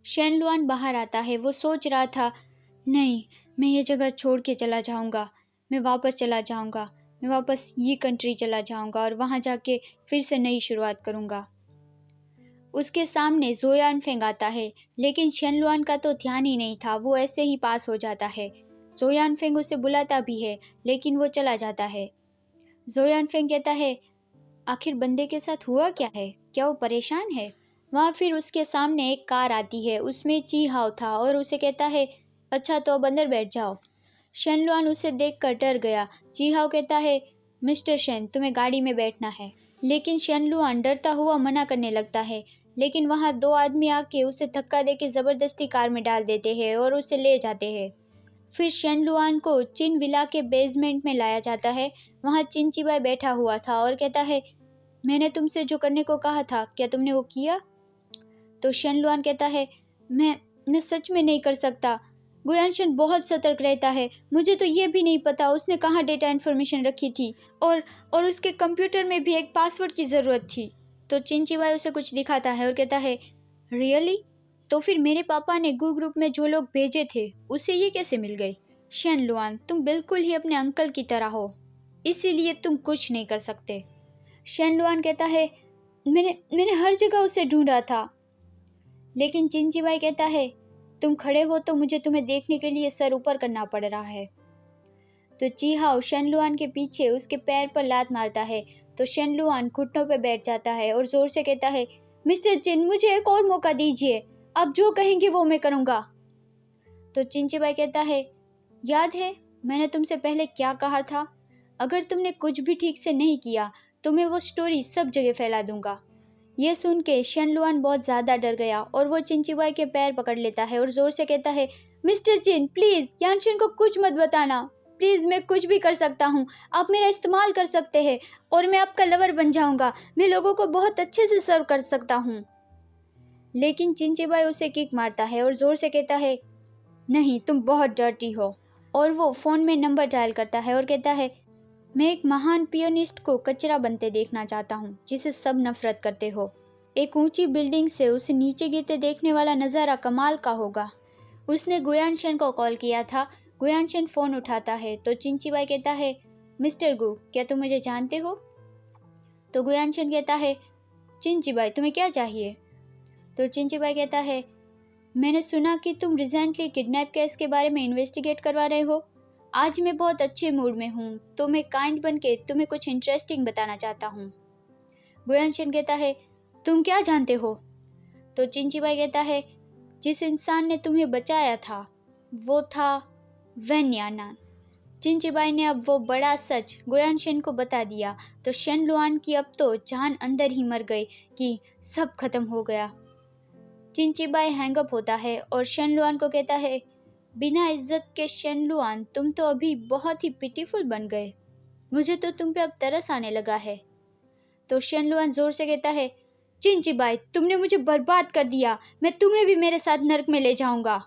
शेनलुआन बाहर आता है। वो सोच रहा था, नहीं, मैं ये जगह छोड़ के चला जाऊंगा, मैं वापस चला जाऊंगा, मैं वापस ये कंट्री चला जाऊंगा और वहाँ जाके फिर से नई शुरुआत करूंगा। उसके सामने जोयान फेंग आता है, लेकिन शेनलुआन का तो ध्यान ही नहीं था, वो ऐसे ही पास हो जाता है। जोयान फेंग उसे बुलाता भी है, लेकिन वो चला जाता है। जोयान फेंग कहता है, आखिर बंदे के साथ हुआ क्या है, क्या वो परेशान है? वहाँ फिर उसके सामने एक कार आती है, उसमें ची हाओ था और उसे कहता है, अच्छा तो अब अंदर बैठ जाओ। शेनलुआन उसे देखकर डर गया। ची हाओ कहता है, मिस्टर शेन, तुम्हें गाड़ी में बैठना है। लेकिन शेनलुआन डरता हुआ मना करने लगता है, लेकिन वहाँ दो आदमी आके उसे धक्का देके ज़बरदस्ती कार में डाल देते हैं और उसे ले जाते हैं। फिर शेनलुआन को चिन विला के बेसमेंट में लाया जाता है। वहाँ चिनचिबाई बैठा हुआ था और कहता है, मैंने तुमसे जो करने को कहा था, क्या तुमने वो किया? तो शेनलुआन कहता है, मैं सच में नहीं कर सकता। गुयानशन बहुत सतर्क रहता है, मुझे तो ये भी नहीं पता उसने कहाँ डेटा इन्फॉर्मेशन रखी थी, और उसके कंप्यूटर में भी एक पासवर्ड की ज़रूरत थी। तो चिनचिबाई उसे कुछ दिखाता है और कहता है, रियली? तो फिर मेरे पापा ने गू ग्रुप में जो लोग भेजे थे उसे ये कैसे मिल गई? शेनलुआन, तुम बिल्कुल ही अपने अंकल की तरह हो, इसीलिए तुम कुछ नहीं कर सकते। शेनलुआन कहता है, मैंने हर जगह उसे ढूंढा था। लेकिन चिनचिबाई कहता है, तुम खड़े हो तो मुझे तुम्हें देखने के लिए सर ऊपर करना पड़ रहा है। तो ची हाओ शेनलुआन के पीछे उसके पैर पर लात मारता है। तो शेनलुआन घुटनों पर बैठ जाता है और जोर से कहता है, मिस्टर चिन, मुझे एक और मौका दीजिए, आप जो कहेंगे वो मैं करूँगा। तो चिनचिबाई कहता है, याद है मैंने तुमसे पहले क्या कहा था? अगर तुमने कुछ भी ठीक से नहीं किया तो मैं वो स्टोरी सब जगह फैला दूंगा। ये सुन के शेनलुआन बहुत ज़्यादा डर गया और वो चिनचिबाई के पैर पकड़ लेता है और ज़ोर से कहता है, मिस्टर चिन, प्लीज़ यानशिन को कुछ मत बताना, प्लीज़, मैं कुछ भी कर सकता हूँ, आप मेरा इस्तेमाल कर सकते हैं और मैं आपका लवर बन जाऊँगा, मैं लोगों को बहुत अच्छे से सर्व कर सकता हूँ। लेकिन चिनचिबाई उसे किक मारता है और ज़ोर से कहता है, नहीं, तुम बहुत डर्टी हो। और वो फ़ोन में नंबर डायल करता है और कहता है, मैं एक महान पियानिस्ट को कचरा बनते देखना चाहता हूँ, जिसे सब नफरत करते हो। एक ऊंची बिल्डिंग से उसे नीचे गिरते देखने वाला नज़ारा कमाल का होगा। उसने गुयानशन को कॉल किया था। गुयानशन फ़ोन उठाता है तो चिनचिबाई कहता है, मिस्टर गु, क्या तुम मुझे जानते हो? तो गुयानशन कहता है, चिनचिबाई, तुम्हें क्या चाहिए? तो चिनचिबाई कहता है, मैंने सुना कि तुम रिसेंटली किडनैप केस के बारे में इन्वेस्टिगेट करवा रहे हो। आज मैं बहुत अच्छे मूड में हूँ, तो मैं काइंड बन के तुम्हें कुछ इंटरेस्टिंग बताना चाहता हूँ। गुयानशन कहता है, तुम क्या जानते हो? तो चिनचिबाई कहता है, जिस इंसान ने तुम्हें बचाया था वो था वैन यानान। चिनचिबाई ने अब वो बड़ा सच गुयानशन को बता दिया। तो शेनलुआन की अब तो जान अंदर ही मर गई कि सब खत्म हो गया। चिनचिबाई हैंगअप होता है और शेनलुआन को कहता है, बिना इज्जत के शेनलुआन, तुम तो अभी बहुत ही पिटीफुल बन गए, मुझे तो तुम पे अब तरस आने लगा है। तो शेनलुआन जोर से कहता है, चिनचिबाई, तुमने मुझे बर्बाद कर दिया, मैं तुम्हें भी मेरे साथ नर्क में ले जाऊंगा।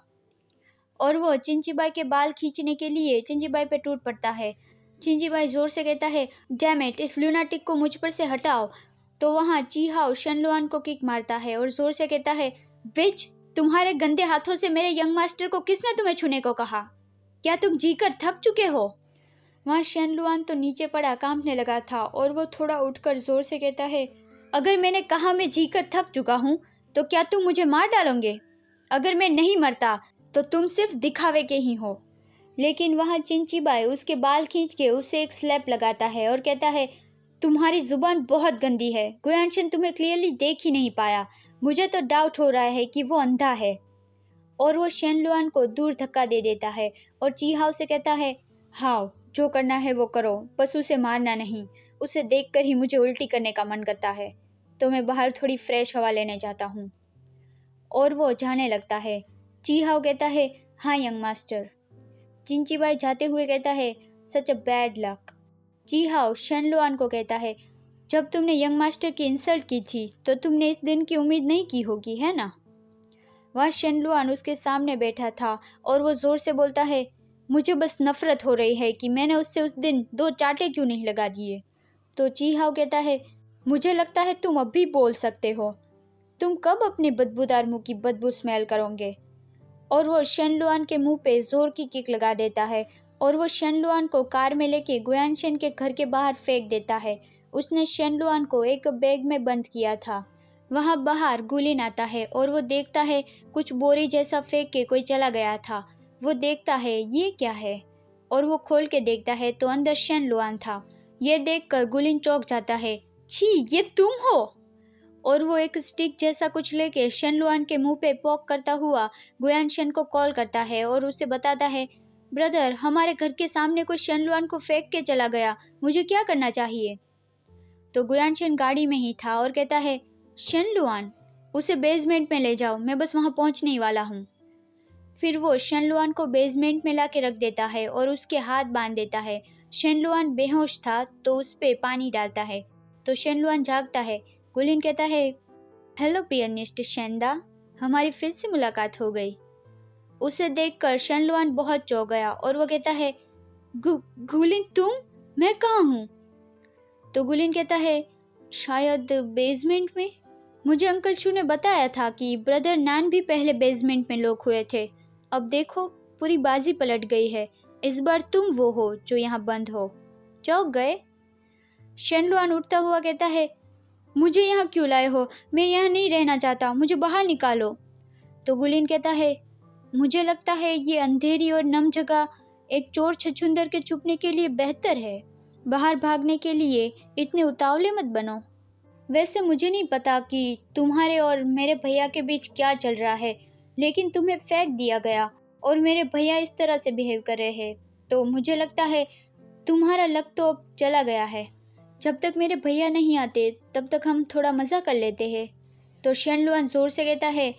और वो चिनचिबाई के बाल खींचने के लिए चिनचिबाई पे टूट पड़ता है। चिनचिबाई जोर से कहता है, डैम इट, इस लूनाटिक को मुझ पर से हटाओ। तो वहाँ ची हाओ शेनलुआन को किक मारता है और जोर से कहता है, बिच, तुम्हारे गंदे हाथों से मेरे यंग मास्टर को किसने तुम्हें छूने को कहा? क्या तुम जीकर थक चुके हो? वहाँ शेनलुआन तो नीचे पड़ा कांपने लगा था और वो थोड़ा उठकर जोर से कहता है, अगर मैंने कहा मैं जीकर थक चुका हूँ तो क्या तुम मुझे मार डालोगे? अगर मैं नहीं मरता तो तुम सिर्फ दिखावे के ही हो। लेकिन वहाँ चिनचिबाई उसके बाल खींच के उसे एक स्लैप लगाता है और कहता है, तुम्हारी जुबान बहुत गंदी है, गुयानशन तुम्हें क्लियरली देख ही नहीं पाया, मुझे तो डाउट हो रहा है कि वो अंधा है। और वो शेनलुआन को दूर धक्का दे देता है और ची हाओ से कहता है, हाओ, जो करना है वो करो, बस उसे मारना नहीं, उसे देखकर ही मुझे उल्टी करने का मन करता है, तो मैं बाहर थोड़ी फ्रेश हवा लेने जाता हूँ। और वो जाने लगता है। ची हाओ कहता है, हाँ यंग मास्टर। चिनचिबाई जाते हुए कहता है, सच अ बैड लक। ची हाओ शेनलुआन को कहता है, जब तुमने यंग मास्टर की इंसल्ट की थी तो तुमने इस दिन की उम्मीद नहीं की होगी, है ना? वहाँ शेनलुआन उसके सामने बैठा था और वो जोर से बोलता है, मुझे बस नफरत हो रही है कि मैंने उससे उस दिन 2 चांटे क्यों नहीं लगा दिए। तो ची हाओ कहता है, मुझे लगता है तुम अब भी बोल सकते हो। तुम कब अपने बदबूदार मुंह की बदबू स्मेल करोगे? और वो शेनलुआन के मुंह पे जोर की किक लगा देता है और वो शेनलुआन को कार में लेके गुयानशेन के घर के बाहर फेंक देता है। उसने शेनलुआन को एक बैग में बंद किया था। वहाँ बाहर गुलिन आता है और वो देखता है कुछ बोरी जैसा फेंक के कोई चला गया था। वो देखता है ये क्या है और वो खोल के देखता है तो अंदर शेनलुआन था। ये देखकर गुलिन चौंक जाता है। छी, ये तुम हो? और वो एक स्टिक जैसा कुछ लेके शेनलुआन के मुंह पे पॉक करता हुआ गुयानशेन को कॉल करता है और उसे बताता है, ब्रदर, हमारे घर के सामने कोई शेनलुआन को फेंक के चला गया, मुझे क्या करना चाहिए? तो गुयानशेन गाड़ी में ही था और कहता है, शेनलुआन, उसे बेसमेंट में ले जाओ, मैं बस वहां पहुंचने ही वाला हूँ। फिर वो शेनलुआन को बेसमेंट में ला के रख देता है और उसके हाथ बांध देता है। शेनलुआन बेहोश था तो उस पे पानी डालता है तो शेनलुआन जागता है। गुलिन कहता है, हेलो पियानिस्ट शेंदा, हमारी फिर से मुलाकात हो गई। उसे देखकर शेनलुआन बहुत चौंक गया और वो कहता है, गुलिन तुम? मैं कहाँ हूँ? तो गुलिन कहता है, शायद बेसमेंट में। मुझे अंकल शू ने बताया था कि ब्रदर नान भी पहले बेसमेंट में लॉक हुए थे। अब देखो, पूरी बाजी पलट गई है। इस बार तुम वो हो जो यहाँ बंद हो। चौंक गए? शेनलुआन उठता हुआ कहता है, मुझे यहाँ क्यों लाए हो? मैं यहाँ नहीं रहना चाहता, मुझे बाहर निकालो। तो गुलिन कहता है, मुझे लगता है ये अंधेरी और नम जगह एक चोर छछूंदर के छुपने के लिए बेहतर है। बाहर भागने के लिए इतने उतावले मत बनो। वैसे मुझे नहीं पता कि तुम्हारे और मेरे भैया के बीच क्या चल रहा है, लेकिन तुम्हें फेंक दिया गया और मेरे भैया इस तरह से बिहेव कर रहे हैं, तो मुझे लगता है तुम्हारा लक तो अब चला गया है। जब तक मेरे भैया नहीं आते तब तक हम थोड़ा मज़ा कर लेते हैं। तो शेनलुआन जोर से कहता है,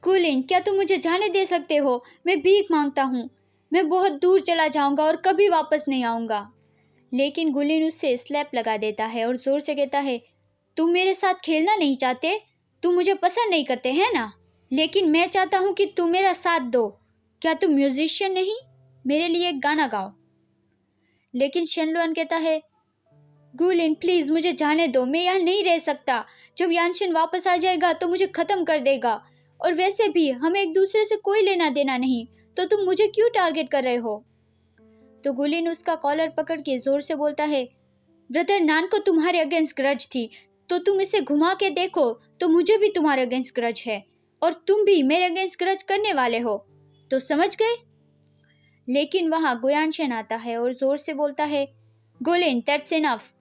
गुलिन, क्या तुम मुझे जाने दे सकते हो? मैं भीख मांगता हूँ। मैं बहुत दूर चला जाऊंगा और कभी वापस नहीं आऊँगा। लेकिन गुलिन उससे स्लैप लगा देता है और जोर से कहता है, तुम मेरे साथ खेलना नहीं चाहते? तुम मुझे पसंद नहीं करते हैं ना? लेकिन मैं चाहता हूँ कि तुम मेरा साथ दो। क्या तुम म्यूजिशियन नहीं? मेरे लिए एक गाना गाओ। लेकिन शेनलुआन कहता है, गुलिन प्लीज मुझे जाने दो, मैं यहाँ नहीं रह सकता। जब यानशिन वापस आ जाएगा तो मुझे खत्म कर देगा, और वैसे भी हमें एक दूसरे से कोई लेना देना नहीं, तो तुम मुझे क्यों टारगेट कर रहे हो? तो गुलिन उसका कॉलर पकड़ के जोर से बोलता है, ब्रदर नान को तुम्हारे अगेंस्ट ग्रज थी, तो तुम इसे घुमा के देखो तो मुझे भी तुम्हारे अगेंस्ट ग्रज है, और तुम भी मेरे अगेंस्ट ग्रज करने वाले हो, तो समझ गए? लेकिन वहां गुयानशेन आता है और जोर से बोलता है, गुलिन दैट्स इनफ,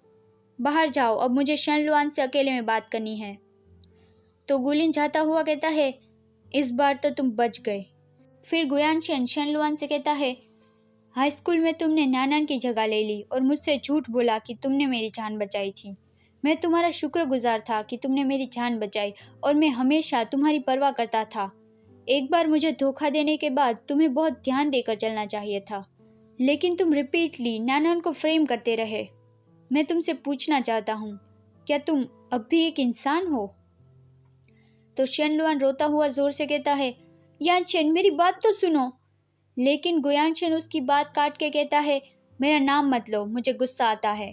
बाहर जाओ, अब मुझे शेनलुआन से अकेले में बात करनी है। तो गुलिन जाता हुआ कहता है, इस बार तो तुम बच गए। फिर गुयानशेन शेनलुआन से कहता है, हाई स्कूल में तुमने नानान की जगह ले ली और मुझसे झूठ बोला कि तुमने मेरी जान बचाई थी। मैं तुम्हारा शुक्रगुजार था कि तुमने मेरी जान बचाई, और मैं हमेशा तुम्हारी परवाह करता था। एक बार मुझे धोखा देने के बाद तुम्हें बहुत ध्यान देकर चलना चाहिए था, लेकिन तुम रिपीटली नानान को फ्रेम करते रहे। मैं तुमसे पूछना चाहता हूँ, क्या तुम अब भी एक इंसान हो? तो शेनलुआन रोता हुआ जोर से कहता है, यानशेन मेरी बात तो सुनो। लेकिन गुयानशेन उसकी बात काट के कहता है, मेरा नाम मत लो, मुझे गुस्सा आता है।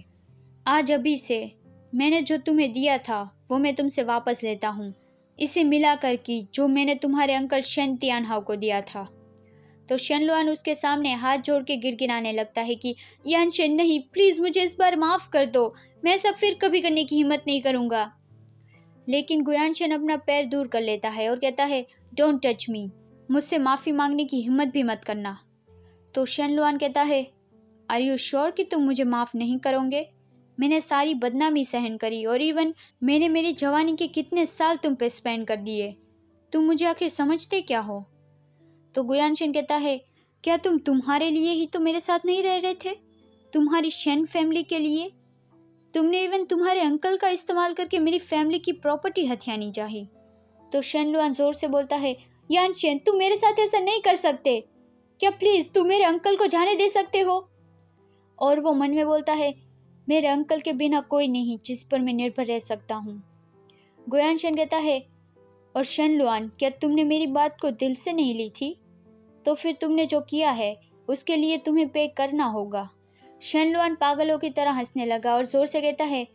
आज अभी से मैंने जो तुम्हें दिया था वो मैं तुमसे वापस लेता हूँ, इसे मिलाकर कि जो मैंने तुम्हारे अंकल शेन तियानहाओ को दिया था। तो शेनलुआन उसके सामने हाथ जोड़ के गिड़गिड़ाने लगता है कि यानशेन नहीं, प्लीज मुझे इस बार माफ कर दो, मैं ऐसा फिर कभी करने की हिम्मत नहीं करूंगा। लेकिन गुयानशेन अपना पैर दूर कर लेता है और कहता है, डोंट टच मी, मुझसे माफी मांगने की हिम्मत भी मत करना। तो शेनलुआन कहता है, आर यू श्योर कि तुम मुझे माफ नहीं करोगे? मैंने सारी बदनामी सहन करी, और इवन मैंने मेरी जवानी के कितने साल तुम पे स्पेंड कर दिए। तुम मुझे आखिर समझते क्या हो? तो गुयानशेन कहता है, क्या तुम तुम्हारे लिए ही तो मेरे साथ नहीं रह रहे थे? तुम्हारी शेन फैमिली के लिए? तुमने इवन तुम्हारे अंकल का इस्तेमाल करके मेरी फैमिली की प्रॉपर्टी हथियानी चाही। तो शेनलुआन जोर से बोलता है, यानशेन तुम मेरे साथ ऐसा नहीं कर सकते। क्या प्लीज तुम मेरे अंकल को जाने दे सकते हो? और वो मन में बोलता है, मेरे अंकल के बिना कोई नहीं जिस पर मैं निर्भर रह सकता हूँ। गुयानशेन कहता है, और शेनलुआन, क्या तुमने मेरी बात को दिल से नहीं ली थी? तो फिर तुमने जो किया है उसके लिए तुम्हें पे करना होगा। शेनलुआन पागलों की तरह हंसने लगा और जोर से कहता है,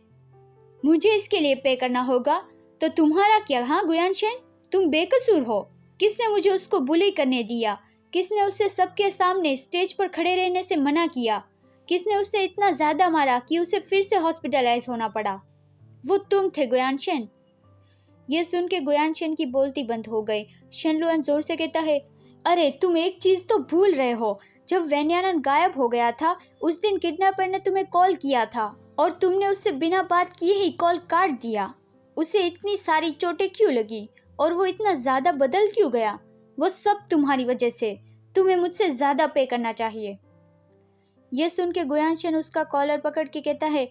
मुझे इसके लिए पे करना होगा? तो तुम्हारा क्या? हाँ गुयानशन, तुम बेकसूर हो। किसने मुझे उसको बुली करने दिया? किसने उसे सबके सामने स्टेज पर खड़े रहने से मना किया? किसने उसे इतना ज्यादा मारा कि उसे फिर से हॉस्पिटलाइज होना पड़ा? वो तुम थे गुयानशन। यह सुन के गुयानशन की बोलती बंद हो गई। शनलुआन जोर से कहता है, अरे तुम एक चीज तो भूल रहे हो। जब वैन्यानन गायब हो गया था उस दिन किडनैपर ने तुम्हें कॉल किया था और तुमने उससे बिना बात किए ही कॉल काट दिया। उसे इतनी सारी चोटें क्यों लगी और वो इतना ज्यादा बदल क्यों गया? वो सब तुम्हारी वजह से। तुम्हें मुझसे ज्यादा पे करना चाहिए। यह सुन के गुयानशन उसका कॉलर पकड़ के कहता है,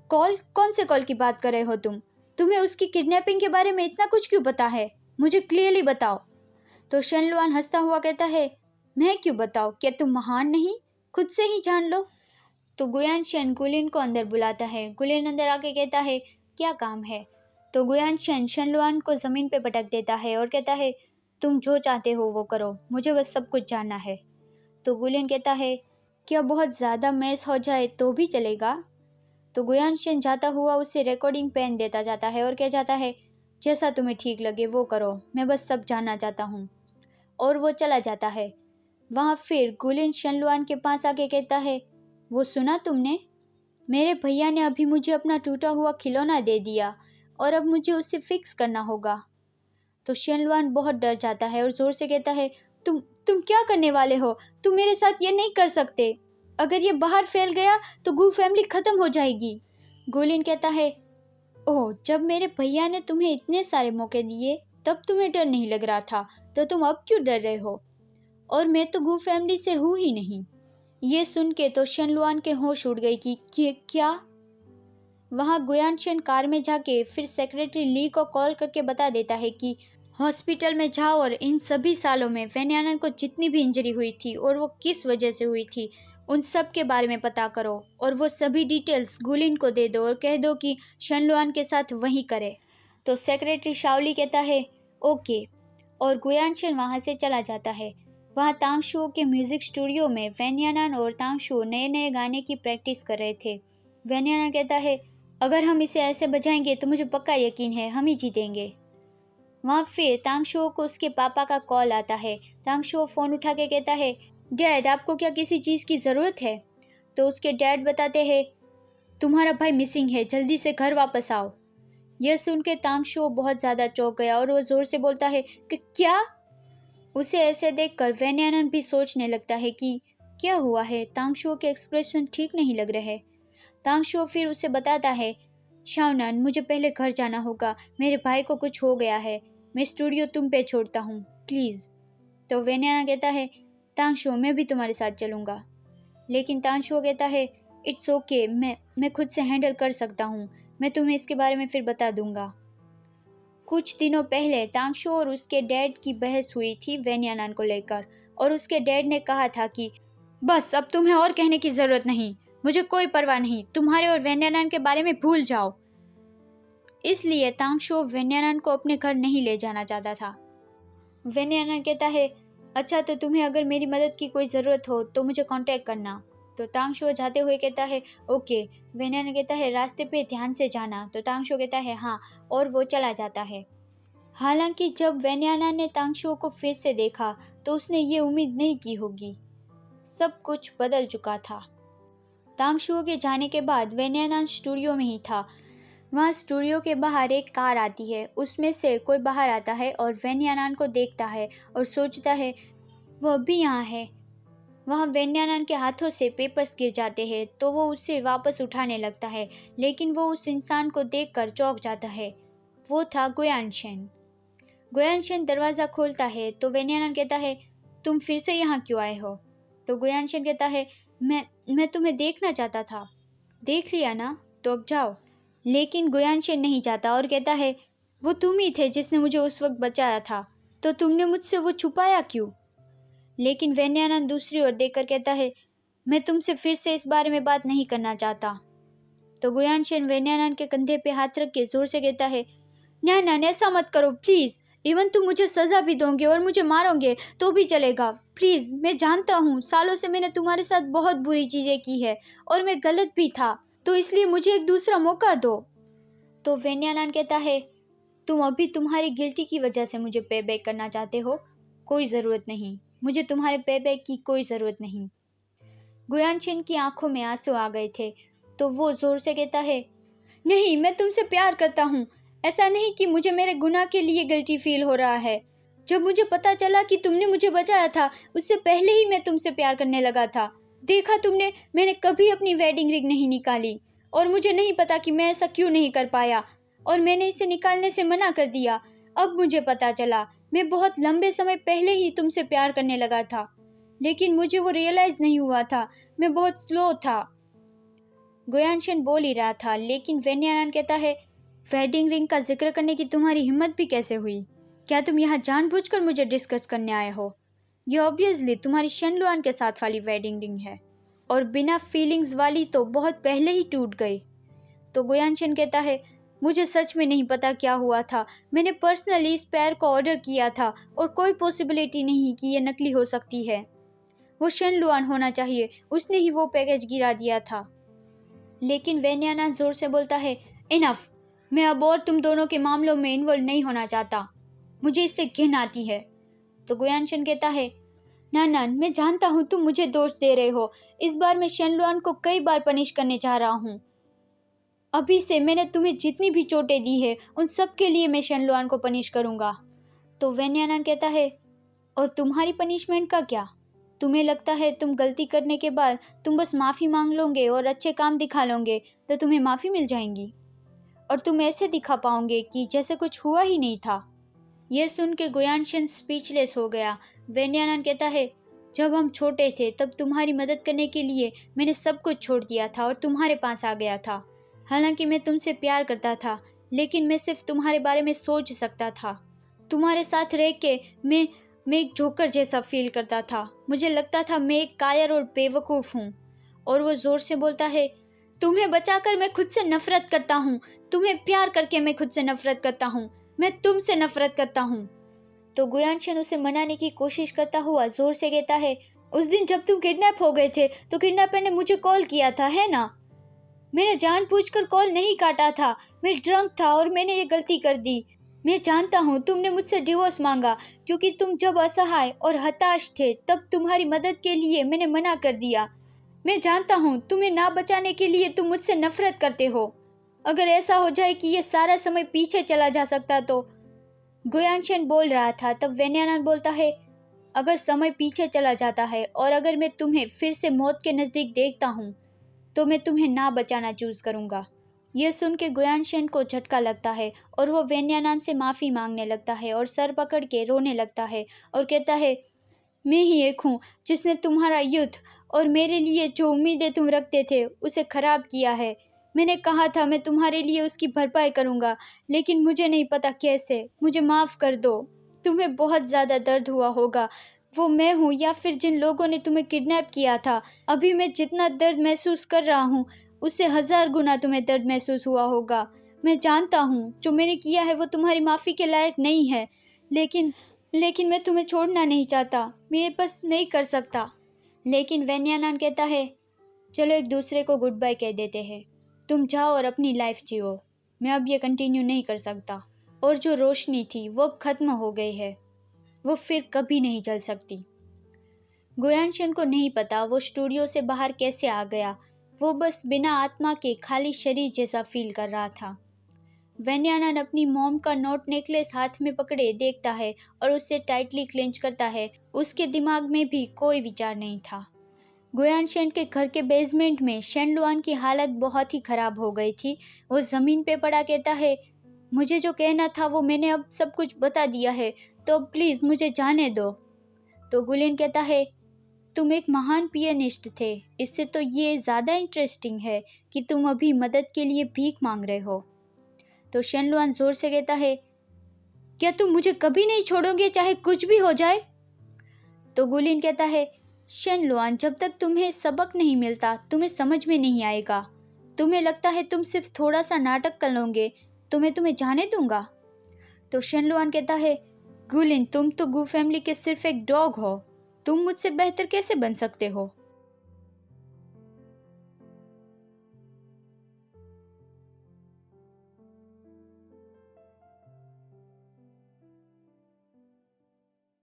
कॉल? कौन से कॉल की बात कर रहे हो तुम? तुम्हें उसकी किडनैपिंग के बारे में इतना कुछ क्यों पता है? मुझे क्लियरली बताओ। तो शनलुआन हंसता हुआ कहता है, मैं क्यों बताऊं? क्या तुम महान नहीं? खुद से ही जान लो। तो गुयानशन गुलिन को अंदर बुलाता है। गुलिन अंदर आके कहता है, क्या काम है? तो गुयानशन शनलुआन को जमीन पे पटक देता है और कहता है, तुम जो चाहते हो वो करो, मुझे बस सब कुछ जानना है। तो गुलिन कहता है, क्या बहुत ज़्यादा मैस हो जाए तो भी चलेगा? तो गुयानशन जाता हुआ उसे रिकॉर्डिंग पेन देता जाता है और कह जाता है, जैसा तुम्हें ठीक लगे वो करो, मैं बस सब जानना चाहता हूँ। और वो चला जाता है। वहाँ फिर गुलिन शनलुआन के पास आके कहता है, वो सुना तुमने? मेरे भैया ने अभी मुझे अपना टूटा हुआ खिलौना दे दिया और अब मुझे उसे फिक्स करना होगा। तो शनलुआन बहुत डर जाता है और जोर से कहता है, तुम क्या करने वाले हो? तुम मेरे साथ ये नहीं कर सकते। अगर ये बाहर फैल गया तो गू फैमिली खत्म हो जाएगी। गुलिन कहता है, ओह, जब मेरे भैया ने तुम्हें इतने सारे मौके दिए तब तुम्हें डर नहीं लग रहा था, तो तुम अब क्यों डर रहे हो? और मैं तो गू फैमिली से हूँ ही नहीं। ये सुन के तो शनलुआन के होश उड़ गई कि क्या? वहाँ गुयानशन कार में जाके फिर सेक्रेटरी ली को कॉल करके बता देता है कि हॉस्पिटल में जाओ और इन सभी सालों में वैन्यानन को जितनी भी इंजरी हुई थी और वो किस वजह से हुई थी उन सब के बारे में पता करो और वो सभी डिटेल्स गुलिन को दे दो और कह दो कि शनलुआन के साथ वही करे। तो सेक्रेटरी शाओली कहता है, ओके। और गुयानशन वहाँ से चला जाता है। वहाँ तांगशुओ के म्यूजिक स्टूडियो में वैन्यानन और तांगशुओ नए नए गाने की प्रैक्टिस कर रहे थे। वैन्यानन कहता है, अगर हम इसे ऐसे बजाएंगे तो मुझे पक्का यकीन है हम ही जीतेंगे। वहाँ फिर तांगशुओ को उसके पापा का कॉल आता है। तांगशुओ फ़ोन उठा के कहता है, डैड आपको क्या किसी चीज़ की ज़रूरत है? तो उसके डैड बताते हैं, तुम्हारा भाई मिसिंग है, जल्दी से घर वापस आओ। यह सुन के तांगशुओ बहुत ज़्यादा चौंक गया और वो ज़ोर से बोलता है कि क्या? उसे ऐसे देखकर वैन्यानन भी सोचने लगता है कि क्या हुआ है, तांगशुओ के एक्सप्रेशन ठीक नहीं लग रहे। तांगशुओ फिर उसे बताता है, शाओनन मुझे पहले घर जाना होगा, मेरे भाई को कुछ हो गया है, मैं स्टूडियो तुम पे छोड़ता हूँ प्लीज़। तो वैन्यानन कहता है, तांगशुओ मैं भी तुम्हारे साथ चलूँगा। लेकिन तांगशुओ कहता है, इट्स ओके, मैं खुद से हैंडल कर सकता हूँ, मैं तुम्हें इसके बारे में फिर बता दूंगा। कुछ दिनों पहले तांगशुओ और उसके डैड की बहस हुई थी वैन्यानन को लेकर और उसके डैड ने कहा था कि बस अब तुम्हें और कहने की ज़रूरत नहीं, मुझे कोई परवाह नहीं, तुम्हारे और वैन्यानन के बारे में भूल जाओ। इसलिए तांगशुओ वैन्यानन को अपने घर नहीं ले जाना चाहता था। वैन्यानन कहता है, अच्छा तो तुम्हें अगर मेरी मदद की कोई ज़रूरत हो तो मुझे कांटेक्ट करना। तो तांगशुओ जाते हुए कहता है, ओके। वैन्यानन कहता है, रास्ते पे ध्यान से जाना। तो तांगशुओ कहता है, हाँ, और वो चला जाता है। हालांकि जब वैन्यानन ने तांगशुओ को फिर से देखा तो उसने ये उम्मीद नहीं की होगी। सब कुछ बदल चुका था। तांगशुओ के जाने के बाद वैन्यानन स्टूडियो में ही था। वहाँ स्टूडियो के बाहर एक कार आती है, उसमें से कोई बाहर आता है और वैन्यानन को देखता है और सोचता है वो अभी यहाँ है। वहाँ वैन्यानन के हाथों से पेपर्स गिर जाते हैं तो वो उसे वापस उठाने लगता है, लेकिन वो उस इंसान को देखकर चौंक जाता है। वो था गुयानशन। गुयानशन दरवाज़ा खोलता है तो वैन्यानन कहता है, तुम फिर से यहाँ क्यों आए हो? तो गुयानशन कहता है, मैं तुम्हें देखना चाहता था। देख लिया ना, तो अब जाओ। लेकिन गुयानशन नहीं जाता और कहता है, वो तुम ही थे जिसने मुझे उस वक्त बचाया था, तो तुमने मुझसे वो छुपाया क्यों? लेकिन वैन्यानन दूसरी ओर देखकर कहता है, मैं तुमसे फिर से इस बारे में बात नहीं करना चाहता। तो गुयानशन वैन्यानन के कंधे पे हाथ रख के जोर से कहता है, नैनन ऐसा मत करो प्लीज़, इवन तुम मुझे सज़ा भी दोगे और मुझे मारोगे तो भी चलेगा, प्लीज़। मैं जानता हूँ सालों से मैंने तुम्हारे साथ बहुत बुरी चीज़ें की है और मैं गलत भी था, तो इसलिए मुझे एक दूसरा मौका दो। तो वैन्यानन कहता है, तुम अभी तुम्हारी गिल्टी की वजह से मुझे पे बैक करना चाहते हो। कोई ज़रूरत नहीं, मुझे तुम्हारे पे बैक की कोई ज़रूरत नहीं। गुयानशिन की आंखों में आंसू आ गए थे तो वो ज़ोर से कहता है, नहीं, मैं तुमसे प्यार करता हूँ। ऐसा नहीं कि मुझे मेरे गुनाह के लिए गिल्टी फील हो रहा है। जब मुझे पता चला कि तुमने मुझे बचाया था, उससे पहले ही मैं तुमसे प्यार करने लगा था। देखा तुमने, मैंने कभी अपनी वेडिंग रिंग नहीं निकाली और मुझे नहीं पता कि मैं ऐसा क्यों नहीं कर पाया और मैंने इसे निकालने से मना कर दिया। अब मुझे पता चला, मैं बहुत लंबे समय पहले ही तुमसे प्यार करने लगा था, लेकिन मुझे वो रियलाइज नहीं हुआ था। मैं बहुत स्लो था। गुयानशिन बोल ही रहा था, लेकिन वेन्यानान कहता है, वेडिंग रिंग का जिक्र करने की तुम्हारी हिम्मत भी कैसे हुई? क्या तुम यहाँ जानबूझकर मुझे डिस्कस करने आए हो? ये ऑब्वियसली तुम्हारी शेनलुआन के साथ वाली वेडिंग रिंग है और बिना फीलिंग्स वाली तो बहुत पहले ही टूट गई। तो गुयानशिन कहता है, मुझे सच में नहीं पता क्या हुआ था। मैंने पर्सनली इस पैर को ऑर्डर किया था और कोई पॉसिबिलिटी नहीं कि ये नकली हो सकती है। वो शेनलुआन होना चाहिए, उसने ही वो पैकेज गिरा दिया था। लेकिन वेन्याना जोर से बोलता है, इनफ, मैं अब और तुम दोनों के मामलों में इन्वॉल्व नहीं होना चाहता। मुझे इससे घिन आती है। तो गुयानशिन कहता है, नानान, मैं जानता हूँ तुम मुझे दोष दे रहे हो। इस बार मैं शेनलुआन को कई बार पनिश करने जा रहा हूँ। अभी से मैंने तुम्हें जितनी भी चोटें दी है उन सब के लिए मैं शेनलुआन को पनिश करूँगा। तो वेन्यानान कहता है, और तुम्हारी पनिशमेंट का क्या? तुम्हें लगता है तुम गलती करने के बाद तुम बस माफ़ी मांग लोगे और अच्छे काम दिखा लोगे तो तुम्हें माफ़ी मिल जाएंगी और तुम ऐसे दिखा पाओगे कि जैसे कुछ हुआ ही नहीं था। यह सुन के गुयानशिन स्पीचलेस हो गया। वेन्यानान कहता है, जब हम छोटे थे तब तुम्हारी मदद करने के लिए मैंने सब कुछ छोड़ दिया था और तुम्हारे पास आ गया था। हालांकि मैं तुमसे प्यार करता था, लेकिन मैं सिर्फ तुम्हारे बारे में सोच सकता था। तुम्हारे साथ रह के मैं एक जोकर जैसा फील करता था। मुझे लगता था मैं एक कायर और बेवकूफ़ हूँ। और वो ज़ोर से बोलता है, तुम्हें बचाकर मैं खुद से नफरत करता हूँ। तुम्हें प्यार करके मैं खुद से नफरत करता हूँ। मैं तुमसे नफरत करता हूँ। तो गुयानशिन उसे मनाने की कोशिश करता हुआ ज़ोर से कहता है, उस दिन जब तुम किडनैप हो गए थे तो किडनैपर ने मुझे कॉल किया था, है ना? मैंने जानबूझकर कॉल नहीं काटा था। मैं ड्रंक था और मैंने ये गलती कर दी। मैं जानता हूँ तुमने मुझसे डिवोर्स मांगा क्योंकि तुम जब असहाय और हताश थे तब तुम्हारी मदद के लिए मैंने मना कर दिया। मैं जानता हूँ तुम्हें ना बचाने के लिए तुम मुझसे नफरत करते हो। अगर ऐसा हो जाए कि ये सारा समय पीछे चला जा सकता तो। गुयानशिन बोल रहा था तब वेन्यानान बोलता है, अगर समय पीछे चला जाता है और अगर मैं तुम्हें फिर से मौत के नज़दीक देखता हूँ तो मैं तुम्हें ना बचाना चूज करूँगा। यह सुन के गुयानशिन को झटका लगता है और वो वेन्यानान से माफ़ी मांगने लगता है और सर पकड़ के रोने लगता है और कहता है, मैं ही एक हूँ जिसने तुम्हारा युद्ध और मेरे लिए जो उम्मीदें तुम रखते थे उसे खराब किया है। मैंने कहा था मैं तुम्हारे लिए उसकी भरपाई करूँगा, लेकिन मुझे नहीं पता कैसे। मुझे माफ़ कर दो। तुम्हें बहुत ज़्यादा दर्द हुआ होगा। वो मैं हूँ या फिर जिन लोगों ने तुम्हें किडनैप किया था। अभी मैं जितना दर्द महसूस कर रहा हूँ उससे 1000 गुना तुम्हें दर्द महसूस हुआ होगा। मैं जानता हूँ जो मैंने किया है वो तुम्हारी माफ़ी के लायक नहीं है, लेकिन मैं तुम्हें छोड़ना नहीं चाहता। मैं बस नहीं कर सकता। लेकिन वेन्यानान कहता है, चलो एक दूसरे को गुड बाय कह देते हैं। तुम जाओ और अपनी लाइफ जियो। मैं अब ये कंटिन्यू नहीं कर सकता। और जो रोशनी थी वो अब ख़त्म हो गई है। वो फिर कभी नहीं जल सकती। गुयानशिन को नहीं पता वो स्टूडियो से बाहर कैसे आ गया। वो बस बिना आत्मा के खाली शरीर जैसा फील कर रहा था। वेन्यानान अपनी मॉम का नोट नेकलेस हाथ में पकड़े देखता है और उससे टाइटली क्लेंच करता है। उसके दिमाग में भी कोई विचार नहीं था। गुयानशिन के घर के बेसमेंट में शेनलुआन की हालत बहुत ही खराब हो गई थी। वो ज़मीन पे पड़ा कहता है, मुझे जो कहना था वो मैंने अब सब कुछ बता दिया है, तो प्लीज़ मुझे जाने दो। तो गुलिन कहता है, तुम एक महान पियानिस्ट थे। इससे तो ये ज़्यादा इंटरेस्टिंग है कि तुम अभी मदद के लिए भीख मांग रहे हो। तो शेनलुआन ज़ोर से कहता है, क्या तुम मुझे कभी नहीं छोड़ोगे चाहे कुछ भी हो जाए? तो गुलिन कहता है, शेनलुआन, जब तक तुम्हें सबक नहीं मिलता तुम्हें समझ में नहीं आएगा। तुम्हें लगता है तुम सिर्फ थोड़ा सा नाटक कर लोगे तो मैं तुम्हें जाने दूंगा? तो शेनलुआन कहता है, गुलिन, तुम तो गू फैमिली के सिर्फ एक डॉग हो। तुम मुझसे बेहतर कैसे बन सकते हो?